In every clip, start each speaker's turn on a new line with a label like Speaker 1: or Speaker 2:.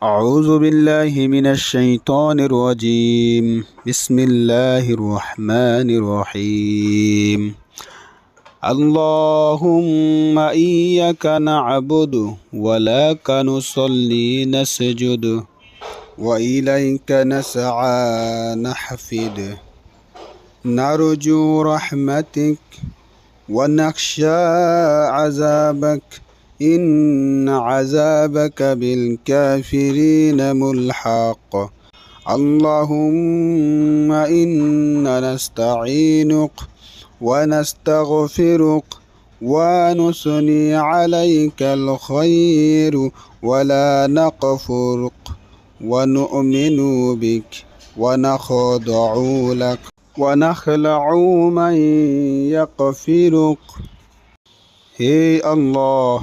Speaker 1: أعوذ بالله من الشيطان الرجيم بسم الله الرحمن الرحيم اللهم إياك نعبد ولك نصلي نسجد وإليك نسعى نحفد نرجو رحمتك ونخشى عذابك إن عذابك بالكافرين ملحق اللهم إنا نستعينك ونستغفرك ونثني عليك الخير ولا نكفرك ونؤمن بك ونخضع لك ونخلع من يغفرك হে আল্লাহ,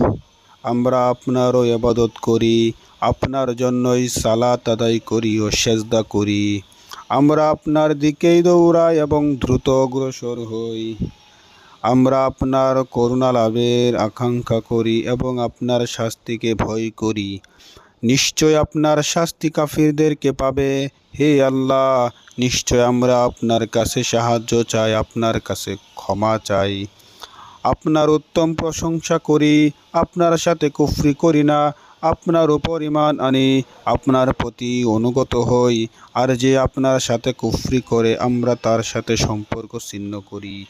Speaker 1: আমরা আপনারও ইবাদত করি, আপনার জন্যই সালাত আদায় করি ও সেজদা করি। আমরা আপনার দিকেই দৌড়াই এবং দ্রুত অগ্রসর হই। আমরা আপনার করুণা লাভের আকাঙ্ক্ষা করি এবং আপনার শাস্তিকে ভয় করি। নিশ্চয় আপনার শাস্তি কাফিরদেরকে পাবে। হে আল্লাহ, নিশ্চয় আমরা আপনার কাছে সাহায্য চাই, আপনার কাছে ক্ষমা চাই। আপনার উত্তম প্রশংসা করি, আপনার সাথে কুফরি করি না, আপনার উপর ঈমান আনি, আপনার প্রতি অনুগত হই। আর যে আপনার সাথে কুফরি করে আমরা তার সাথে সম্পর্ক ছিন্ন করি।